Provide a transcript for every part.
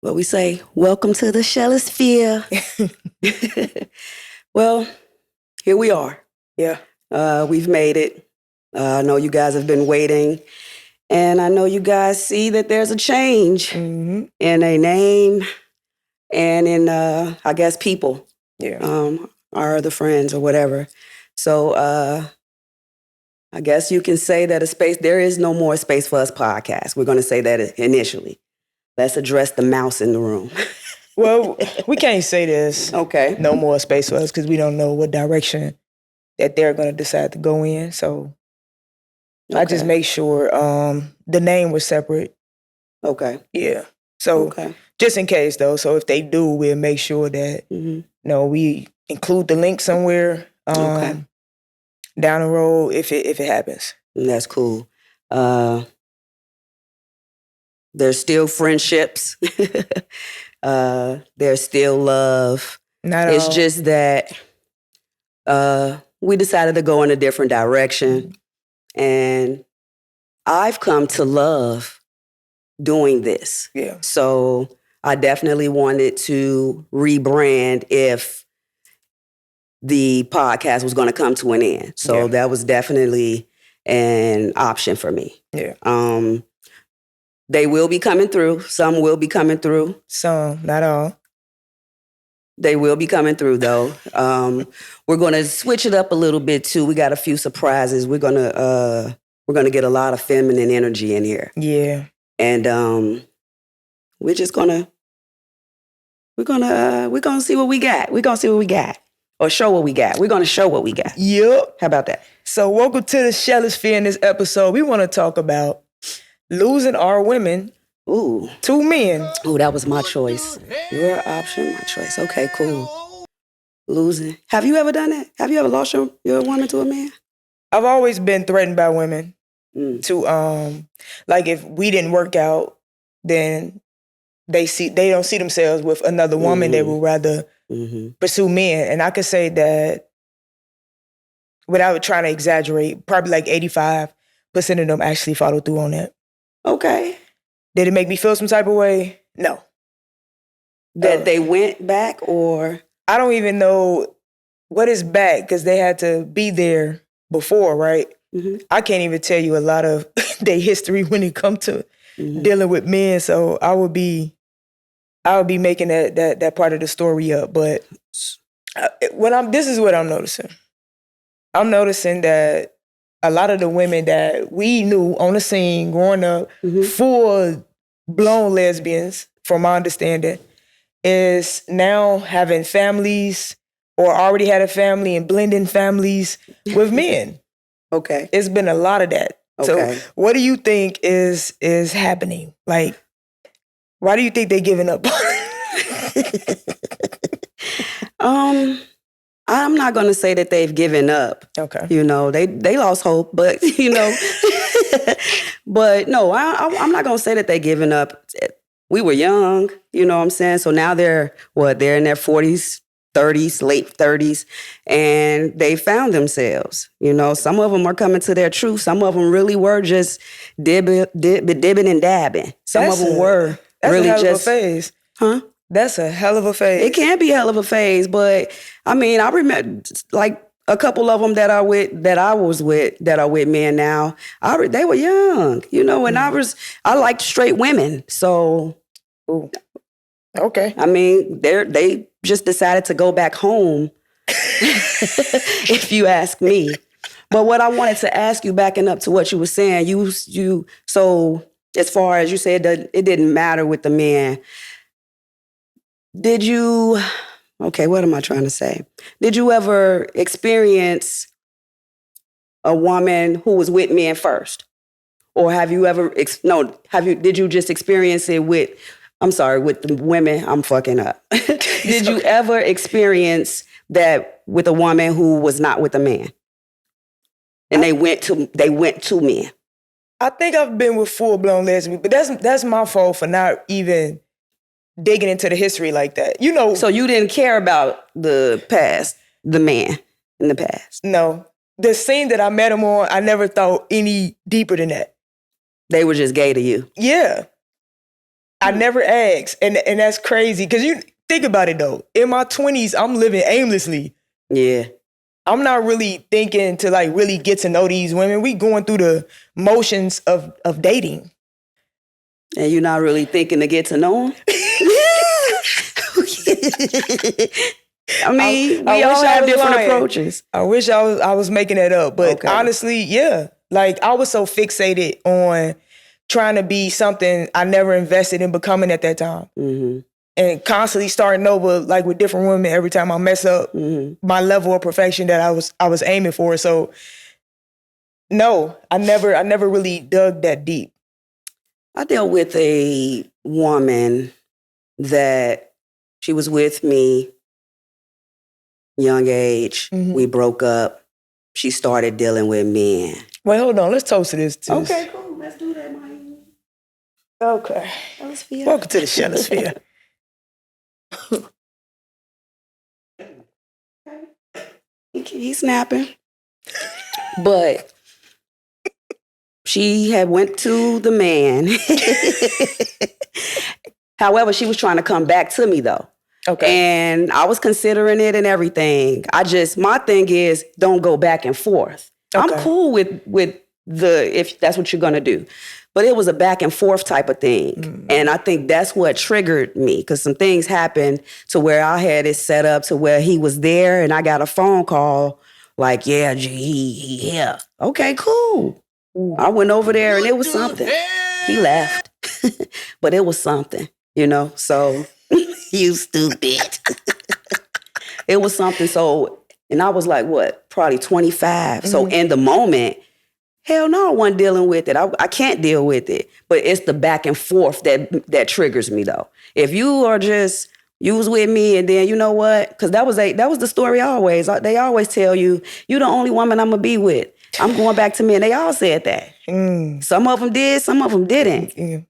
What we say, welcome to the Shellosphere. Well, here we are. Yeah. We've made it. I know you guys have been waiting. And I know you guys see that there's a change Mm-hmm. in a name and in, I guess, people. Yeah. Our other friends or whatever. So I guess you can say that there is no more Space for Us podcast. We're going to say that initially. Let's address the mouse in the room. Well, we can't say this. Okay. No more space for us because we don't know what direction that they're going to decide to go in. So I just make sure the name was separate. Okay. Yeah. So just in case though, so if they do, we'll make sure that we include the link somewhere down the road if it happens. That's cool. There's still friendships. There's still love. It's just that we decided to go in a different direction. And I've come to love doing this. Yeah. So I definitely wanted to rebrand if the podcast was going to come to an end. So that was definitely an option for me. Yeah. They will be coming through. Some will be coming through. Some, not all. They will be coming through, though. We're going to switch it up a little bit too. We got a few surprises. We're gonna get a lot of feminine energy in here. Yeah. And we're gonna see what we got. We're gonna see what we got, or show what we got. We're gonna show what we got. Yep. How about that? So welcome to the Shellosphere. In this episode, we want to talk about losing our women. Ooh. To men. Ooh, that was my choice. Your option, my choice. Okay, cool. Losing. Have you ever done that? Have you ever lost your woman to a man? I've always been threatened by women to like if we didn't work out, then they don't see themselves with another woman. They would rather pursue men. And I could say that without trying to exaggerate, probably like 85% of them actually follow through on that. Okay. Did it make me feel some type of way? No. That they went back, or? I don't even know what is back because they had to be there before, right? I can't even tell you a lot of their history when it comes to dealing with men. So I would be making that part of the story up. But this is what I'm noticing. I'm noticing that a lot of the women that we knew on the scene growing up, full-blown lesbians, from my understanding, is now having families or already had a family and blending families with men. Okay. It's been a lot of that. Okay. So what do you think is happening? Like, why do you think they're giving up? I'm not going to say that they've given up. Okay. You know, they lost hope, but, you know, but no, I'm not going to say that they're giving up. We were young, you know what I'm saying? So now they're in their 40s, 30s, late 30s, and they found themselves. You know, some of them are coming to their truth. Some of them really were just dibbing and dabbing. Some of them were really just... That's a hell of a just... phase. Huh? That's a hell of a phase. It can be a hell of a phase, but I mean, I remember like a couple of them that are with men now. They were young, you know, and I liked straight women. So, okay. I mean, they just decided to go back home, if you ask me. But what I wanted to ask you, backing up to what you were saying, so as far as you said that it didn't matter with the men. What am I trying to say? Did you ever experience a woman who was with men first? Or have you ever, did you just experience it with the women? I'm fucking up. Did you ever experience that with a woman who was not with a man? And they went to men? I think I've been with full-blown lesbians, but that's my fault for not even digging into the history like that. You know. So you didn't care about the past, the man in the past? No. The scene that I met him on, I never thought any deeper than that. They were just gay to you? Yeah. I never asked. And that's crazy. Because you think about it, though. In my 20s, I'm living aimlessly. Yeah. I'm not really thinking to like really get to know these women. We going through the motions of dating. And you're not really thinking to get to know them? I mean, we all have different approaches. I wish I was making that up. But honestly, yeah. Like, I was so fixated on trying to be something I never invested in becoming at that time. Mm-hmm. And constantly starting over, like, with different women every time I mess up my level of perfection that I was aiming for. So, no, I never really dug that deep. I dealt with a woman that she was with me, young age. Mm-hmm. We broke up. She started dealing with men. Wait, hold on. Let's toast to this. Okay, cool. Let's do that, Mike. Okay. Hemisphere. Welcome to the Shenosphere. He's snapping. But she had went to the man. However, she was trying to come back to me, though. Okay. And I was considering it and everything. My thing is, don't go back and forth. Okay. I'm cool with if that's what you're going to do. But it was a back and forth type of thing. Mm-hmm. And I think that's what triggered me, because some things happened to where I had it set up to where he was there and I got a phone call like, yeah, yeah. Okay, cool. Ooh. I went over there and it was something. He left. But it was something, so you stupid. It was something. So, and I was like, what, probably 25. Mm-hmm. So in the moment, hell no, I wasn't dealing with it. I can't deal with it. But it's the back and forth that triggers me, though. If you was with me and then, you know what? Because that was the story always. They always tell you, you're the only woman I'm going to be with. I'm going back to men. They all said that. Mm. Some of them did, some of them didn't. Mm.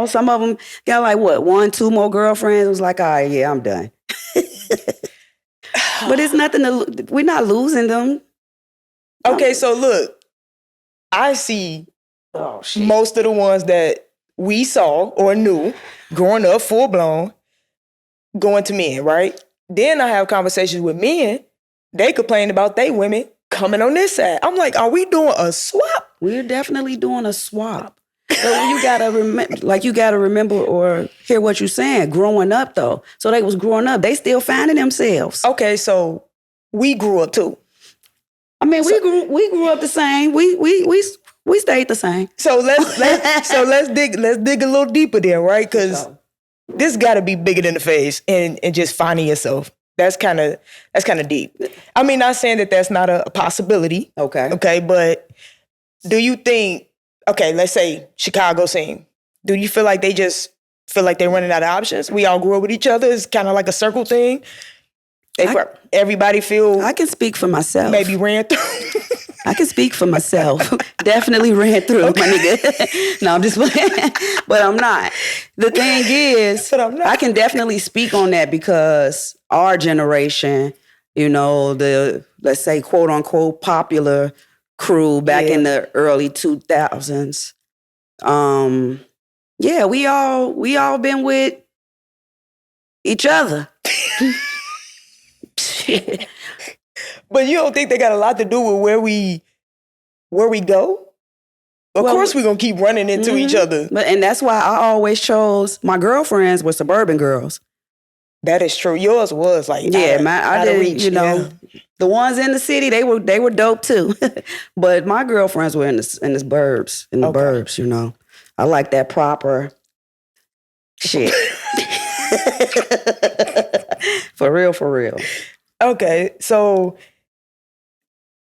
Some of them got like, what, 1, 2 more girlfriends. It was like, all right, yeah, I'm done. But it's nothing we're not losing them. Okay, so look, I see most of the ones that we saw or knew growing up full blown going to men, right? Then I have conversations with men. They complain about they women coming on this side. I'm like, are we doing a swap? We're definitely doing a swap. But you gotta remember or hear what you're saying. Growing up though, so they was growing up. They still finding themselves. Okay, so we grew up too. I mean, we grew up the same. We stayed the same. So let's dig a little deeper there, right? Because this got to be bigger than the face and just finding yourself. That's kind of deep. I mean, not saying that that's not a possibility. Okay, but do you think? Okay, let's say Chicago scene. Do you feel like they just feel like they're running out of options? We all grew up with each other. It's kind of like a circle thing. Everybody feel. I can speak for myself. Maybe ran through. I can speak for myself. Definitely ran through, my nigga. No, I'm just playing. But I'm not. The thing is, I can definitely speak on that because our generation, the, let's say, quote unquote, popular crew back in the early 2000s. We all been with each other. But you don't think they got a lot to do with where we go? Of course we're going to keep running into each other. And that's why I always chose, my girlfriends were suburban girls. That is true. Yours was like, I didn't reach, the ones in the city, they were dope too. But my girlfriends were in the burbs, burbs, I like that proper shit. For real. Okay, so,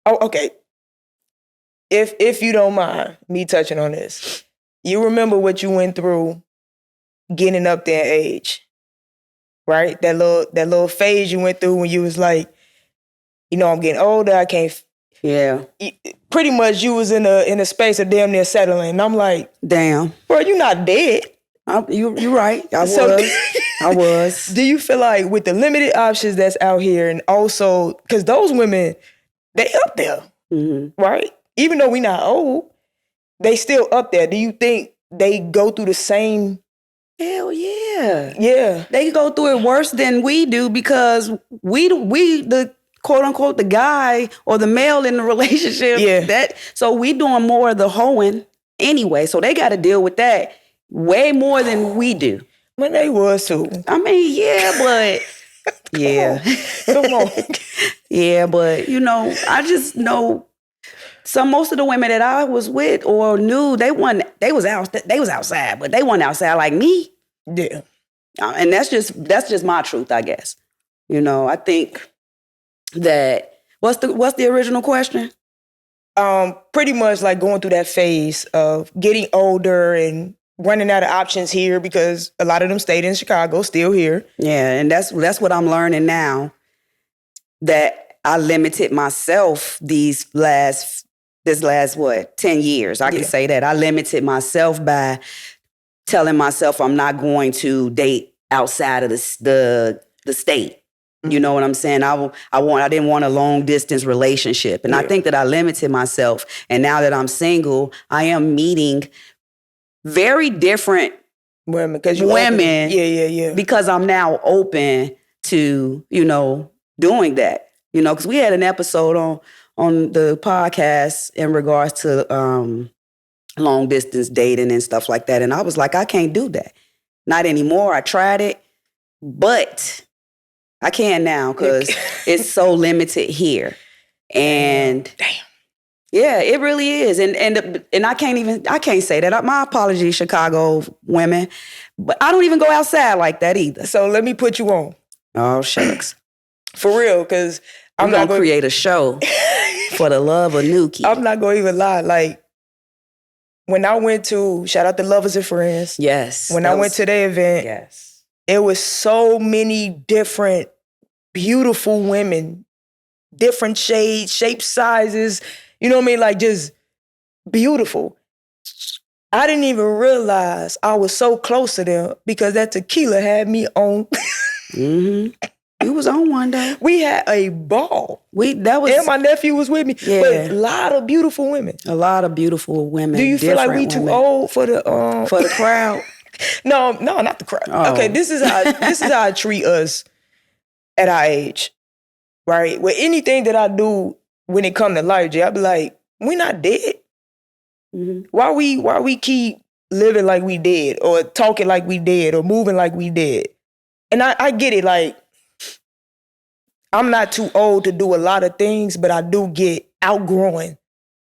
okay. If you don't mind me touching on this, you remember what you went through getting up there in age, right? That little phase you went through when you was like, I'm getting older, I can't. Yeah. Pretty much you was in a space of damn near settling. And I'm like, damn. Bro, you're not dead. You're right. I was. Do you feel like with the limited options that's out here, and also because those women, they up there, right? Even though we not old, they still up there. Do you think they go through the same. Hell yeah. Yeah. They go through it worse than we do because we the quote unquote the guy or the male in the relationship. Yeah. So we doing more of the hoeing anyway. So they got to deal with that way more than we do. When they was too. I mean, yeah, but yeah. Come on. Yeah, but I just know most of the women that I was with or knew, they was outside, but they weren't outside like me. Yeah. And that's just my truth, I guess. I think that what's the original question? Pretty much like going through that phase of getting older and running out of options here because a lot of them stayed in Chicago, still here. Yeah, and that's what I'm learning now, that I limited myself this last 10 years. I can say that. I limited myself by telling myself I'm not going to date outside of the state. Mm-hmm. You know what I'm saying? I didn't want a long distance relationship. And I think that I limited myself. And now that I'm single, I am meeting very different women. Yeah. Because I'm now open to, doing that. Because we had an episode on the podcast in regards to long distance dating and stuff like that. And I was like, I can't do that. Not anymore. I tried it, but I can now because it's so limited here. And damn. Yeah, it really is. And I can't say that. My apologies, Chicago women, but I don't even go outside like that either. So let me put you on. Oh, shucks. For real, because I'm going to create a show for the love of Nuki. I'm not going to even lie. Like, when I went to, shout out to Lovers and Friends. Yes. When I went to the event, yes, it was so many different, beautiful women, different shades, shapes, sizes. You know what I mean? Like, just beautiful. I didn't even realize I was so close to them because that tequila had me on. Mm-hmm. You was on one day. We had a ball. And my nephew was with me. Yeah. But a lot of beautiful women. A lot of beautiful women. Do you feel like we too old for the crowd? No, not the crowd. Oh. Okay, this is how I treat us at our age, right? With anything that I do when it comes to life, I be like, we not dead. Mm-hmm. Why we keep living like we dead, or talking like we dead, or moving like we dead? And I get it, like, I'm not too old to do a lot of things, but I do get outgrowing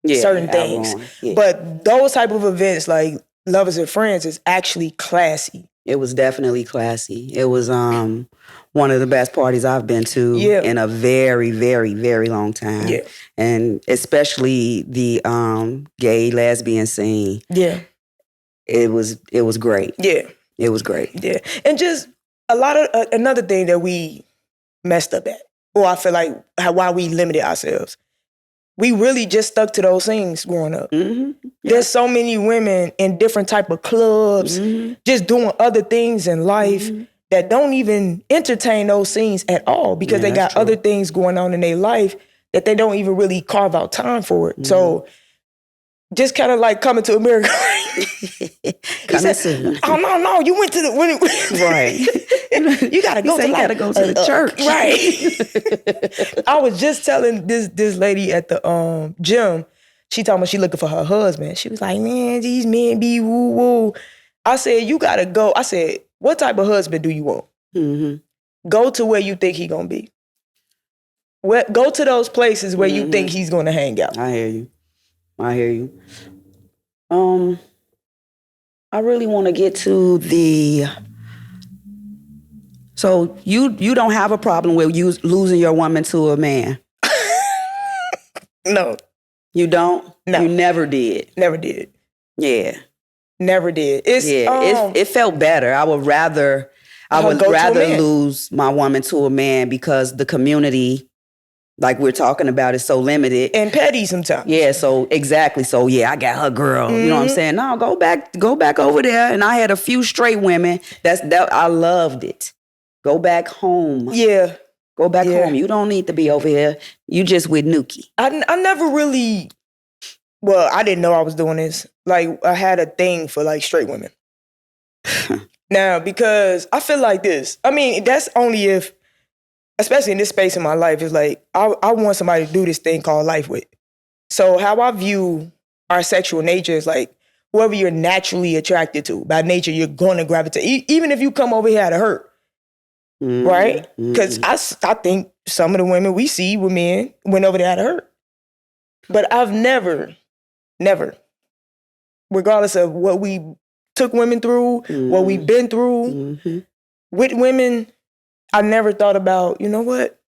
certain things. Yeah. But those type of events, like Lovers and Friends, is actually classy. It was definitely classy. It was one of the best parties I've been to in a very, very, very long time. Yeah. And especially the gay lesbian scene. Yeah. It was great. Yeah. It was great. Yeah. And just a lot of another thing that we messed up at, or I feel like why we limited ourselves. We really just stuck to those things growing up. Mm-hmm. Yeah. There's so many women in different type of clubs, just doing other things in life that don't even entertain those scenes at all because they got other things going on in their life that they don't even really carve out time for it. So just kind of like coming to America. Oh, no, you went to the... Right. You got to go to the church. Right. I was just telling this lady at the gym, she told me she looking for her husband. She was like, man, these men be woo-woo. I said, you got to go. I said, what type of husband do you want? Mm-hmm. Go to where you think he going to be. Go to those places where you think he's going to hang out. I hear you. I really want to get to the... So you don't have a problem with you losing your woman to a man? No. You don't? No. You never did? Never did. Yeah. Never did. It felt better. I would rather lose my woman to a man because the community, like we're talking about, is so limited. And petty sometimes. Yeah, so exactly. So yeah, I got her girl. You know what I'm saying? No, go back over there. And I had a few straight women. I loved it. Go back home. Yeah. Go back home. You don't need to be over here. You just with Nuki. I never really well, I didn't know I was doing this. Like, I had a thing for like straight women. Now, because I feel like this. I mean, that's only if, especially in this space in my life, is like I want somebody to do this thing called life with. So how I view our sexual nature is like whoever you're naturally attracted to. By nature, you're going to gravitate. Even if you come over here to hurt, right? Because I think some of the women we see with men went over there to hurt. But I've never, regardless of what we took women through, what we've been through, with women, I never thought about, you know what?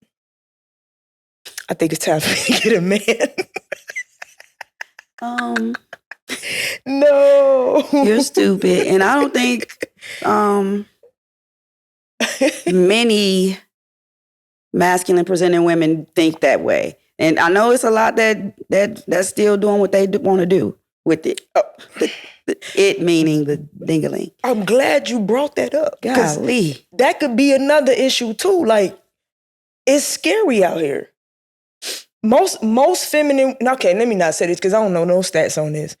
I think it's time for me to get a man. No. You're stupid. And I don't think many masculine presenting women think that way. And I know it's a lot that's still doing what they want to do with it. It meaning the ding-a-ling. I'm glad you brought that up. Golly. That could be another issue too. Like, it's scary out here. Most feminine, okay, let me not say this because I don't know no stats on this.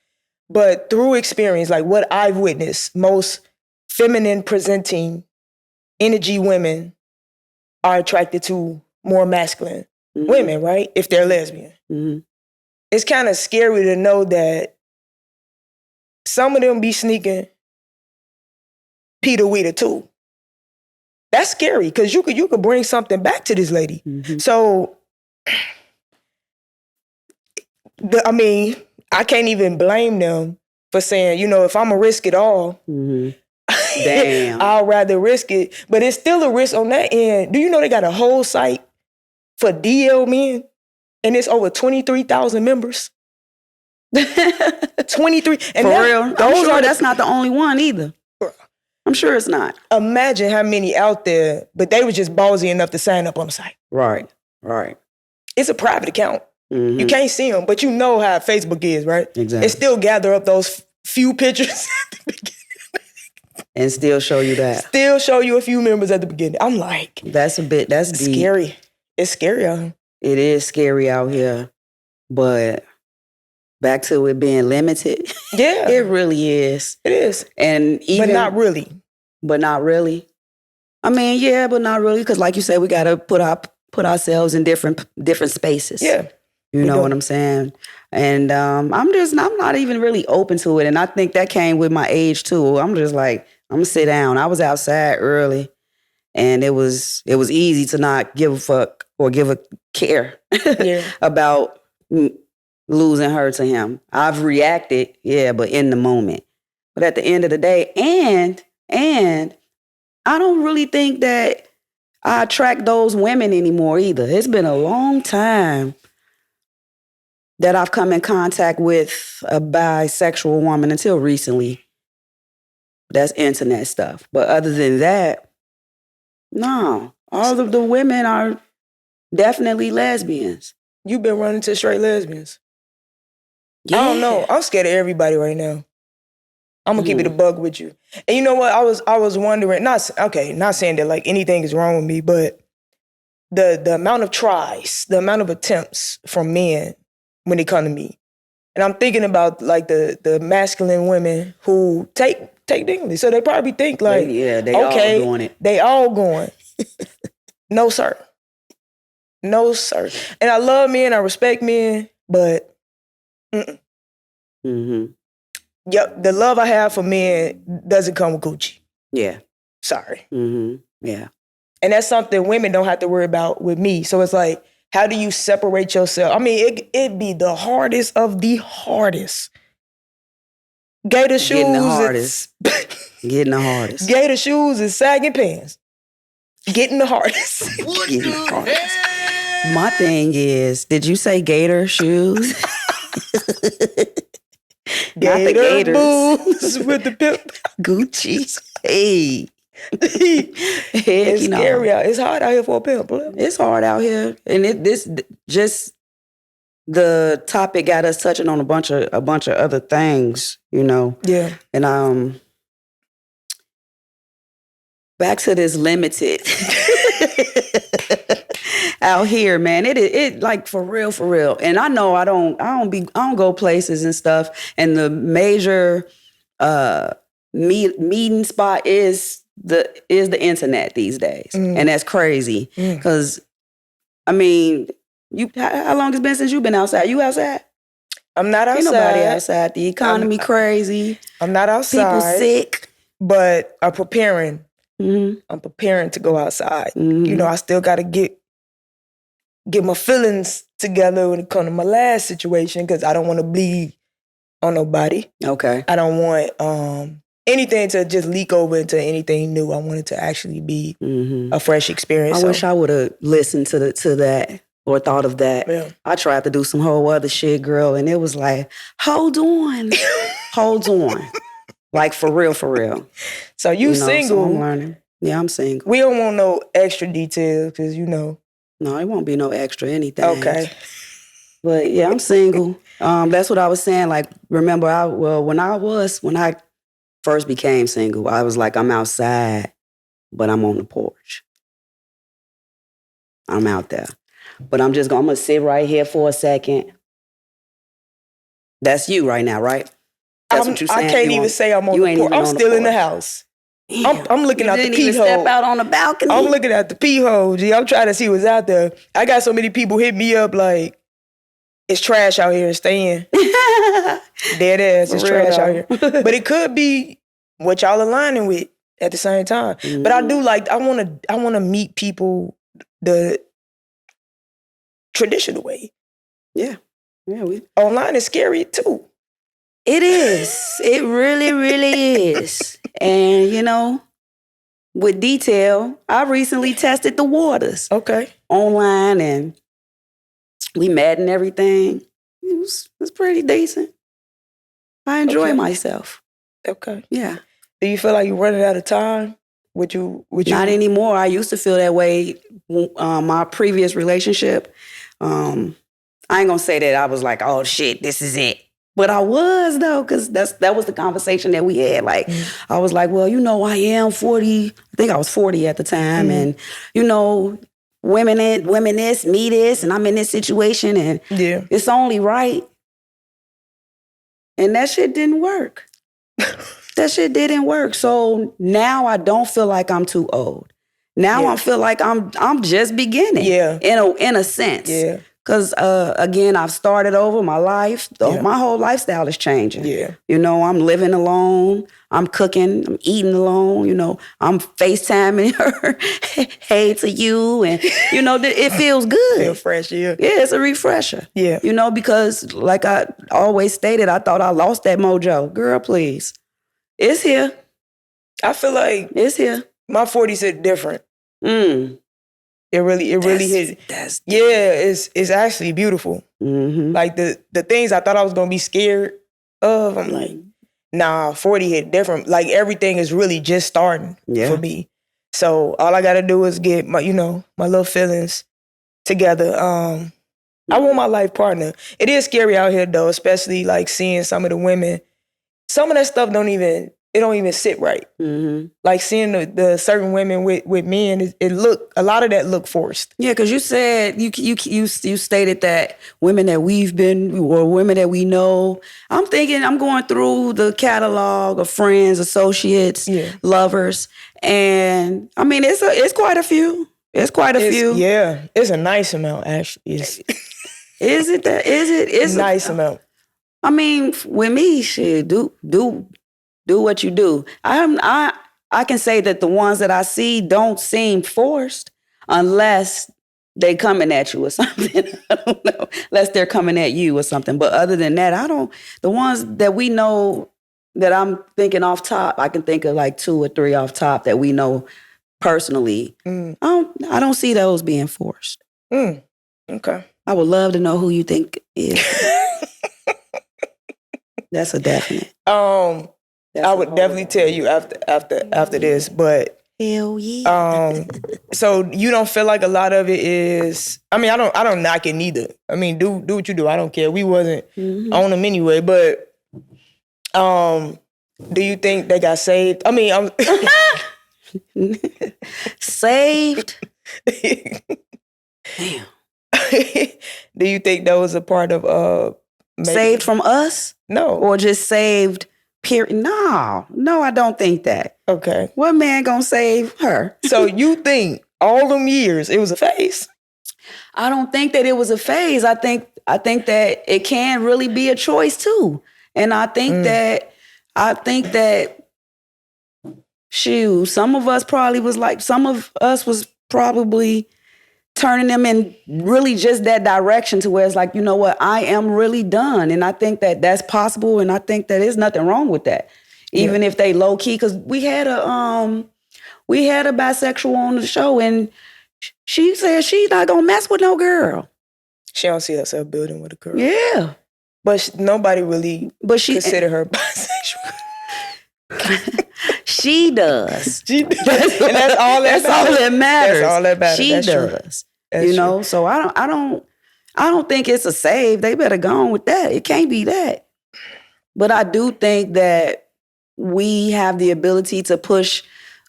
But through experience, like what I've witnessed, most feminine presenting energy women are attracted to more masculine women, right? If they're lesbian. It's kind of scary to know that some of them be sneaking Peter Weeder too. That's scary because you could bring something back to this lady. So, I can't even blame them for saying, you know, if I'm a risk it all, damn, I'll rather risk it. But it's still a risk on that end. Do you know they got a whole site for DL men? And it's over 23,000 members. 23. And for real? I'm sure that's not the only one either. I'm sure it's not. Imagine how many out there, but they were just ballsy enough to sign up on the site. Right. It's a private account. You can't see them, but you know how Facebook is, right? Exactly. It still gather up those few pictures at the beginning. And still show you that. Still show you a few members at the beginning. I'm like, that's deep. Scary. It's scary out here. It is scary out here. But back to it being limited. Yeah. It really is. It is. And even, but not really. But not really. I mean, yeah, but not really. Because like you said, we got to put ourselves in different spaces. Yeah. You know what I'm saying? And I'm not even really open to it. And I think that came with my age too. I'm just like, I'm gonna sit down. I was outside early and it was easy to not give a fuck or give a care about losing her to him. I've reacted, but in the moment. But at the end of the day, and I don't really think that I attract those women anymore either. It's been a long time that I've come in contact with a bisexual woman until recently. That's internet stuff. But other than that, no. All of the women are definitely lesbians. You've been running to straight lesbians. Yeah. I don't know. I'm scared of everybody right now. I'm gonna keep it a bug with you. And you know what? I was wondering, not saying that like anything is wrong with me, but the amount of tries, the amount of attempts from men when they come to me. And I'm thinking about like the masculine women who take dignity. So they probably think like, they okay, all doing it. They all going. No, sir. No, sir. And I love men, I respect men, but yep, the love I have for men doesn't come with Gucci. Yeah. Sorry. Yeah. And that's something women don't have to worry about with me. So it's like, how do you separate yourself? I mean, it'd be the hardest of the hardest. Gator shoes. Getting the hardest. Gator shoes and sagging pants. Getting the hardest. Getting the hardest. My thing is, did you say gator shoes? Not the gators. Boots with the pimp. Gucci. Hey. It's scary out. It's hard out here for a pimp. It's hard out here, and the topic got us touching on a bunch of other things, you know. Yeah. And back to this limited. out here, man. It like for real. And I know I don't go places and stuff. And the major meeting spot is the internet these days, and that's crazy. Because I mean, how long has it been since you've been outside? You outside? I'm not outside. Ain't nobody outside. The economy crazy. I'm not outside. People sick. But I'm preparing. I'm preparing to go outside. You know, I still got to get my feelings together when it comes to my last situation because I don't want to bleed on nobody. Okay. I don't want anything to just leak over into anything new. I want it to actually be a fresh experience. I wish I would have listened to that or thought of that. Yeah. I tried to do some whole other shit, girl, and it was like, hold on. Like for real. So you single. So I'm learning. Yeah, I'm single. We don't want no extra details because, No, it won't be no extra anything. Okay. But yeah, I'm single. That's what I was saying. Like, remember, when I first became single, I was like, I'm outside, but I'm on the porch. I'm out there. But I'm going to sit right here for a second. That's you right now, right? That's what you're saying. I can't even say I'm on the porch. I'm still in the house. I'm looking out the pee hole. You didn't even step out on the balcony? I'm looking at the pee hole, G. I'm trying to see what's out there. I got so many people hit me up like, it's trash out here, stay in. Dead ass, it's trash out here. But it could be what y'all aligning with at the same time. But I do like, I want to meet people the traditional way. Yeah. Online is scary too. It is. It really, really is. And, you know, with detail, I recently tested the waters. Okay. Online, and we met and everything. It was pretty decent. I enjoy myself. Okay. Yeah. Do you feel like you're running out of time? Would you? Not anymore. I used to feel that way. My previous relationship, I ain't gonna say that I was like, oh shit, this is it. But I was though, because that was the conversation that we had. Like, I was like, well, you know, I am 40. I think I was 40 at the time, and you know, women this, me this, and I'm in this situation, and it's only right. And that shit didn't work. That shit didn't work. So now I don't feel like I'm too old. Now I feel like I'm just beginning. Yeah. In a sense. Yeah. Because, again, I've started over my life. My whole lifestyle is changing. Yeah. You know, I'm living alone. I'm cooking. I'm eating alone. You know, I'm FaceTiming her. Hey to you. And, you know, it feels good. Feel fresh, yeah. Yeah, it's a refresher. Yeah. You know, because like I always stated, I thought I lost that mojo. Girl, please. It's here. I feel like it's here. My 40s hit different. It really hit. It's actually beautiful. Like the things I thought I was gonna be scared of, I'm like, nah, 40 hit different. Like everything is really just starting for me. So all I gotta do is get my little feelings together. I want my life partner. It is scary out here though, especially like seeing some of the women. Some of that stuff don't even sit right. Like seeing the certain women with men, a lot of that look forced. Yeah, because you said you stated that women that we've been or women that we know. I'm going through the catalog of friends, associates, lovers, and I mean it's quite a few. It's quite a few. Yeah, it's a nice amount actually. Is it that? It's a nice amount. I mean, with me, shit, do what you do. I can say that the ones that I see don't seem forced unless they coming at you or something. I don't know. Unless they're coming at you or something. But other than that, the ones that we know that I'm thinking off top, I can think of like 2 or 3 off top that we know personally. I don't see those being forced. Okay. I would love to know who you think is. That's a definite. I would definitely tell you after this, but hell yeah. So you don't feel like a lot of it is. I mean, I don't knock it neither. I mean, do what you do. I don't care. We wasn't on them anyway, but do you think they got saved? I mean, saved. Damn. Do you think that was a part of Saved from us? No. Or just saved, period? No, I don't think that. Okay. What man gonna save her? So you think all them years it was a phase? I don't think that it was a phase. I think that it can really be a choice too. And I think that shoot, some of us was probably turning them in really just that direction to where it's like, you know what, I am really done. And I think that that's possible. And I think that there's nothing wrong with that. Even if they low key, because we had a bisexual on the show and she said she's not gonna mess with no girl. She don't see herself building with a girl. Yeah. But nobody really consider her bisexual. She does. And that's all that matters. That's all that matters. She does. You know, so I don't think it's a save. They better go on with that. It can't be that. But I do think that we have the ability to push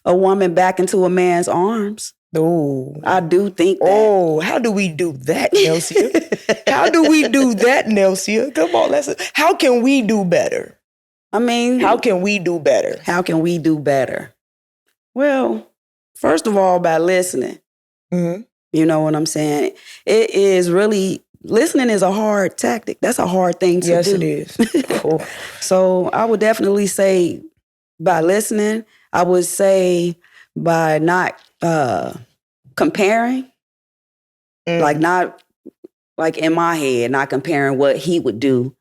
a woman back into a man's arms. Oh, I do think that. Oh, how do we do that, Nelsia? How do we do that, Nelsia? Come on, how can we do better? I mean, how can we do better? How can we do better? Well, first of all, by listening. Mm-hmm. You know what I'm saying? It is really, listening is a hard tactic. That's a hard thing to do. Yes, it is. So I would definitely say by listening. I would say by not comparing, like not like in my head, not comparing what he would do,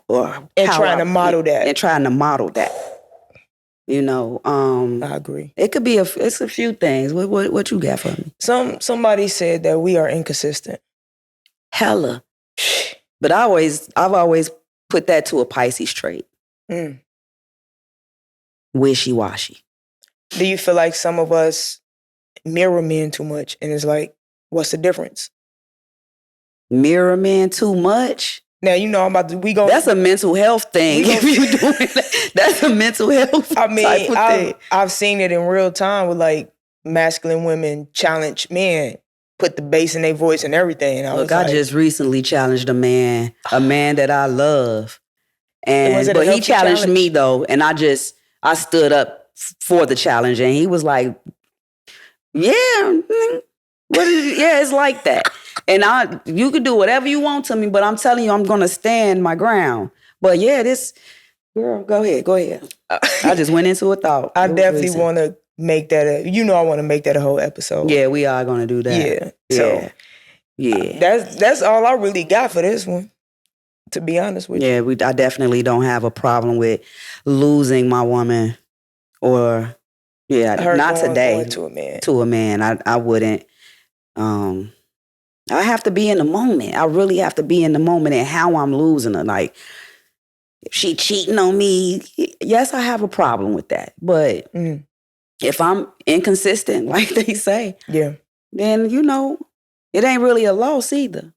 or trying to model that, and trying to model that. You know, I agree. It could be it's a few things. What you got for me? Somebody said that we are inconsistent. Hella, but I've always put that to a Pisces trait. Wishy-washy. Do you feel like some of us mirror men too much? And it's like, what's the difference? Mirror men too much? Now, you know, that's a mental health thing. If you doing that, that's a mental health type of thing. I've seen it in real time with like masculine women challenge men, put the bass in their voice and everything. And I just recently challenged a man that I love. But he challenged me though, and I stood up for the challenge, and he was like, yeah, it's like that. And you could do whatever you want to me, but I'm telling you, I'm going to stand my ground. But yeah, girl, go ahead. I just went into a thought. I definitely want to make that I want to make that a whole episode. Yeah, we are going to do that. Yeah. So, that's all I really got for this one, to be honest with you. Yeah, I definitely don't have a problem with losing my woman or, not today. To a man. I wouldn't. I have to be in the moment. I really have to be in the moment and how I'm losing her. Like, if she cheating on me, yes, I have a problem with that. But if I'm inconsistent, like they say, then, it ain't really a loss either.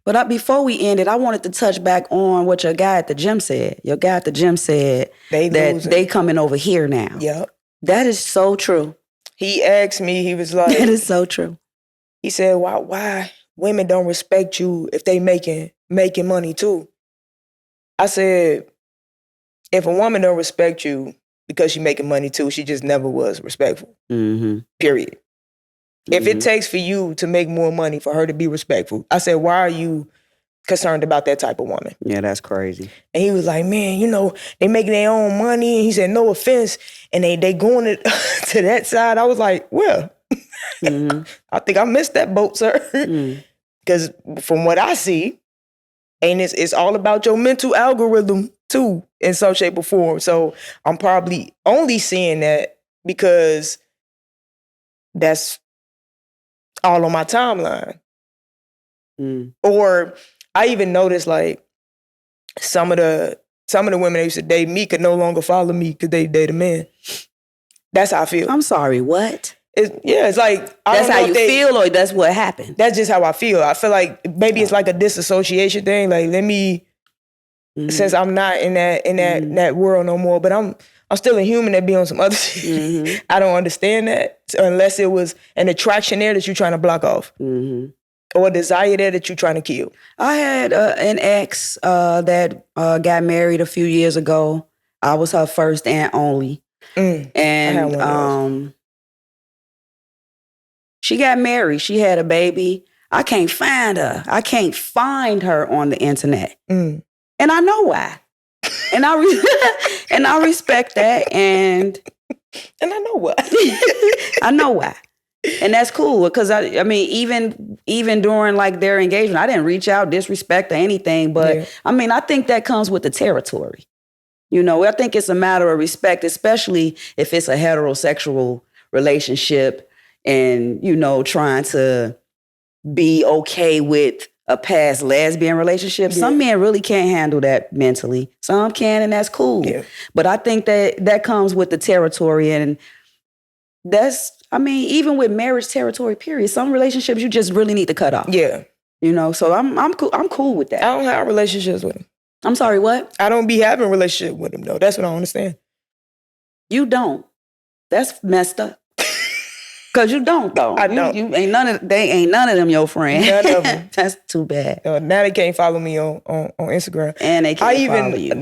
But before we ended, I wanted to touch back on what your guy at the gym said. Your guy at the gym said they coming over here now. Yep. That is so true. He asked me, he was like... That is so true. He said, why women don't respect you if they making money too? I said, if a woman don't respect you because she making money too, she just never was respectful. Mm-hmm. Period. Mm-hmm. If it takes for you to make more money for her to be respectful, I said, why are you concerned about that type of woman? Yeah, that's crazy. And he was like, man, they making their own money. And he said, no offense. And they going to that side. I was like, well... Mm-hmm. I think I missed that boat, sir. Because from what I see, and it's all about your mental algorithm too, in some shape or form. So I'm probably only seeing that because that's all on my timeline. Or I even noticed like some of the women that used to date me could no longer follow me because they date a man. That's how I feel. I'm sorry, what? It's like... That's how you feel or that's what happened? That's just how I feel. I feel like maybe it's like a disassociation thing. Like, let me... Since I'm not in that world no more, but I'm I'm still a human that be on some other shit. I don't understand that unless it was an attraction there that you're trying to block off. Or a desire there that you're trying to kill. I had an ex that got married a few years ago. I was her first and only. And she got married. She had a baby. I can't find her. I can't find her on the internet. And I know why. And I respect that. And I know why. I know why. And that's cool because I mean, even during like their engagement, I didn't reach out, disrespect or anything. But I mean, I think that comes with the territory. You know, I think it's a matter of respect, especially if it's a heterosexual relationship and, you know, trying to be okay with a past lesbian relationship. Some men really can't handle that mentally. Some can, and that's cool. But I think that comes with the territory. And that's, I mean, even with marriage territory, period, some relationships you just really need to cut off. You know, so I'm cool with that. I don't have relationships with him. I'm sorry, what? I don't be having a relationship with him, though. That's what I don't understand. You don't. That's messed up. Cause you don't, though. I don't. They ain't none of them your friend. None of them. That's too bad. Now they can't follow me on Instagram. And they can't follow you. I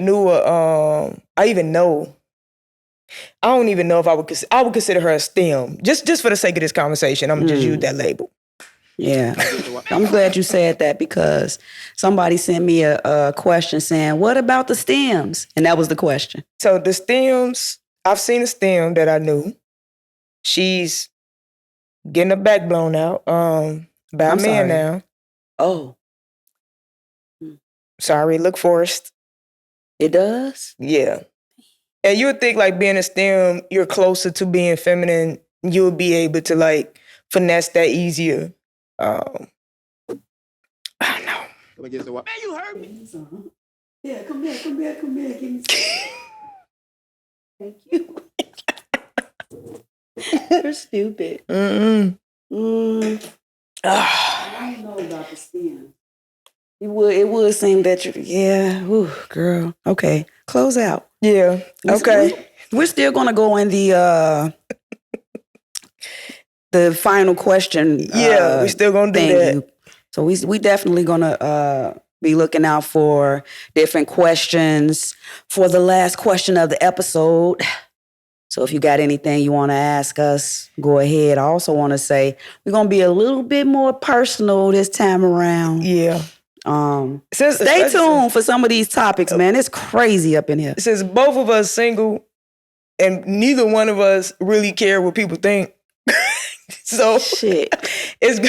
don't even know if I would consider her a STEM. Just for the sake of this conversation, I'm just use that label. Yeah. I'm glad you said that because somebody sent me a question saying, what about the stems? And that was the question. So the stems, I've seen a stem that I knew. She's getting her back blown out by a man now. Oh. Sorry, look forced. It does? Yeah. And you would think like being a STEM, you're closer to being feminine. You'll be able to like finesse that easier. I don't know. Man, you heard me. Yeah, come here. Give me some. Thank you. You're stupid. I don't know about the stem. It would seem that ooh, girl. Okay, close out. Yeah. Okay. We're still gonna go in the final question. Yeah, we're still gonna do that. So we definitely gonna be looking out for different questions for the last question of the episode. So if you got anything you want to ask us, go ahead. I also want to say we're gonna be a little bit more personal this time around. Yeah. Stay tuned for some of these topics, man. It's crazy up in here. Since both of us single and neither one of us really care what people think. So shit. It's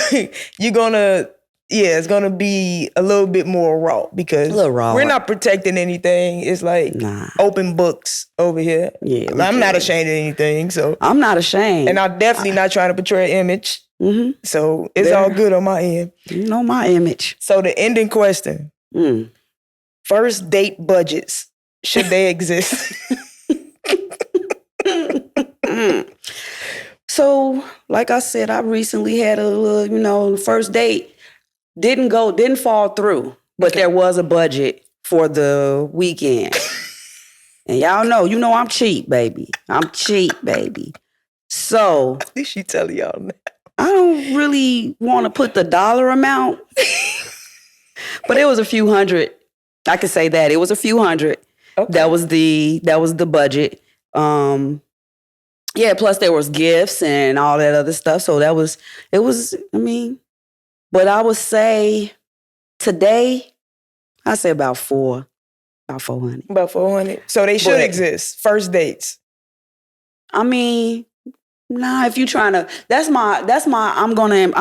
gonna be a little bit more raw because we're not protecting anything. It's like open books over here. Yeah, I'm not ashamed of anything. So I'm not ashamed. And I'm definitely not trying to portray an image. So it's all good on my end. You know my image. So the ending question. First date budgets. Should they exist? So, like I said, I recently had a little, first date. Didn't fall through. But there was a budget for the weekend. And y'all know, I'm cheap, baby. I'm cheap, baby. So. At least she telling y'all that. I don't really want to put the dollar amount, but it was a few hundred. I could say that it was a few hundred. Okay. That was the budget. Plus there was gifts and all that other stuff. So but I would say today, I say about 400. About 400. So they should exist. First dates. I mean, nah, if you trying to, that's my, I'm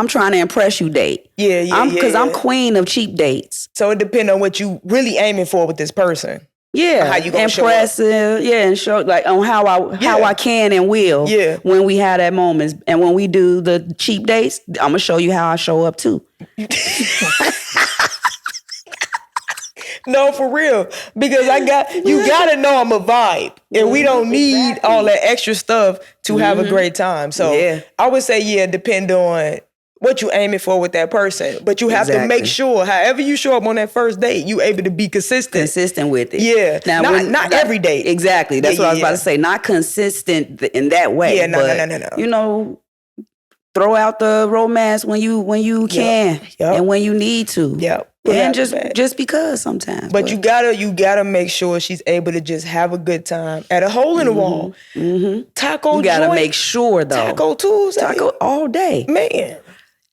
trying to impress you date. Because I'm queen of cheap dates. So it depends on what you really aiming for with this person. Yeah. How you gonna impressive. And show like on how I can and will when we have that moment. And when we do the cheap dates, I'm gonna show you how I show up too. No, for real. Because you gotta know I'm a vibe. And we don't need all that extra stuff to have a great time. So I would say, depend on, what you aiming for with that person. But you have to Exactly. make sure, however you show up on that first date, you able to be consistent with it. Yeah. Now, not every date. Exactly. That's what I was about to say. Not consistent in that way. Yeah, no. You know, throw out the romance when you can and when you need to. Yep. And just because sometimes. But you gotta make sure she's able to just have a good time at a hole in the wall. Taco. You gotta joint, make sure though. Taco Tuesday. Taco all day. Man.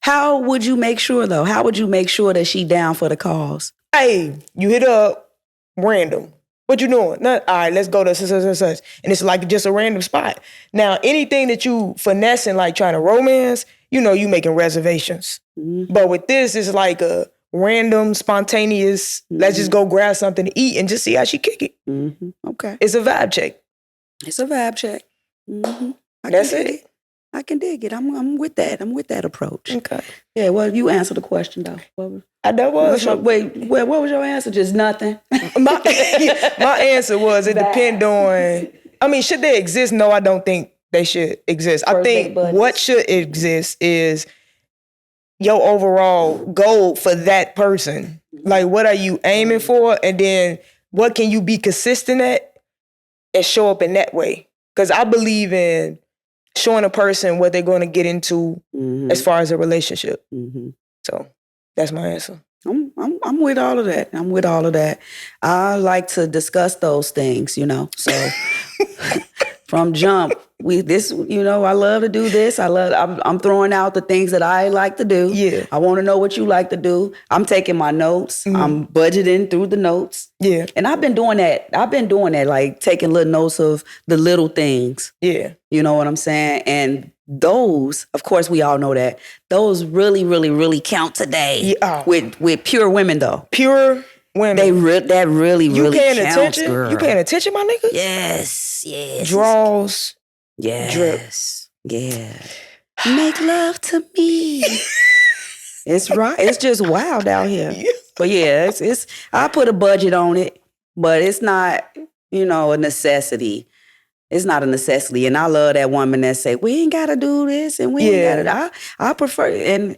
How would you make sure though? How would you make sure that she down for the cause? Hey, you hit up random. What you doing? All right, let's go to such. And it's like just a random spot. Now, anything that you finessing, like trying to romance, you know you making reservations. But with this, it's like a random, spontaneous, let's just go grab something to eat and just see how she kick it. Okay. It's a vibe check. It's a vibe check. That's it. I can dig it. I'm with that. I'm with that approach. Okay. Yeah, well, you answered the question though. That was what was your answer? Just nothing? my answer was it depend on, I mean, should they exist? No, I don't think they should exist. I think what should exist is your overall goal for that person. Like, what are you aiming for? And then what can you be consistent at and show up in that way? Because I believe in showing a person what they're going to get into as far as a relationship. So that's my answer. I'm with all of that. I'm with all of that. I like to discuss those things, you know. So from jump, I love to do this. I'm throwing out the things that I like to do. Yeah. I want to know what you like to do. I'm taking my notes. I'm budgeting through the notes. Yeah. And I've been doing that, like taking little notes of the little things. Yeah. You know what I'm saying? And those, of course, we all know that. Those really, really, really count today. Yeah. With pure women, though. Pure women. That really, you really paying counts, attention? girl. You paying attention, my nigga? Yes. Draws. Yes. Drip. Yeah. Make love to me. It's right. It's just wild out here. But yeah, it's. I put a budget on it, but it's not, a necessity. It's not a necessity. And I love that woman that say, we ain't got to do this and we ain't got to. I prefer, and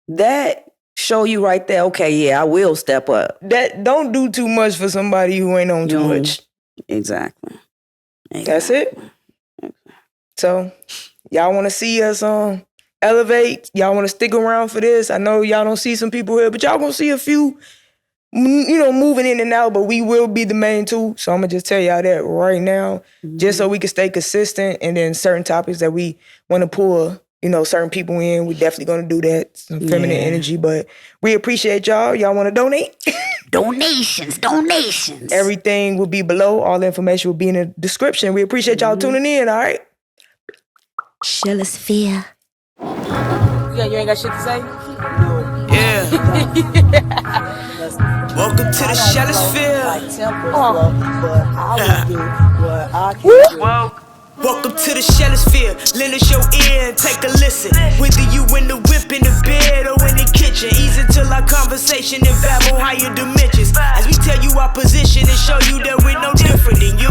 that show you right there, okay, yeah, I will step up. That don't do too much for somebody who ain't on too much. Exactly. That's it. So, y'all want to see us elevate? Y'all want to stick around for this? I know y'all don't see some people here, but y'all gonna see a few, moving in and out, but we will be the main two. So I'm gonna just tell y'all that right now, just so we can stay consistent. And then certain topics that we want to pull, certain people in, we definitely gonna do that. Some feminine energy, but we appreciate y'all. Y'all want to donate? Donations. Everything will be below. All the information will be in the description. We appreciate y'all tuning in. All right. Shellasphere. You ain't got shit to say? Yeah. Welcome to the Shellasphere. Welcome to the Shellasphere. Lend us your ear and take a listen. Whether you in the whip, in the bed, or in the kitchen, ease into our conversation and babble higher dimensions. As we tell you our position and show you that we're no different than you.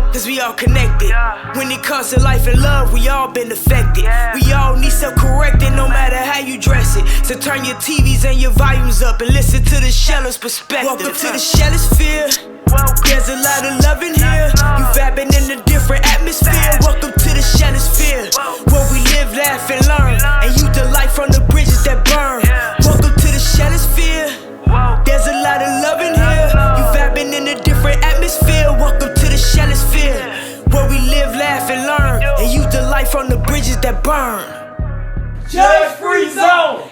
Cause we all connected. When it comes to life and love, we all been affected. We all need self-correcting no matter how you dress it. So turn your TVs and your volumes up and listen to the Shella's perspective. Welcome to the Shellasphere. There's a lot of love in here. You vibing in a different atmosphere. Welcome to the Shellasphere, where we live, laugh, and learn, and use the light from the bridges that burn. Welcome to the Shellasphere. There's a lot of love in here. You vibing in a different atmosphere. Welcome to the Shellasphere, where we live, laugh, and learn, and use the light from the bridges that burn. Judge Free Zone.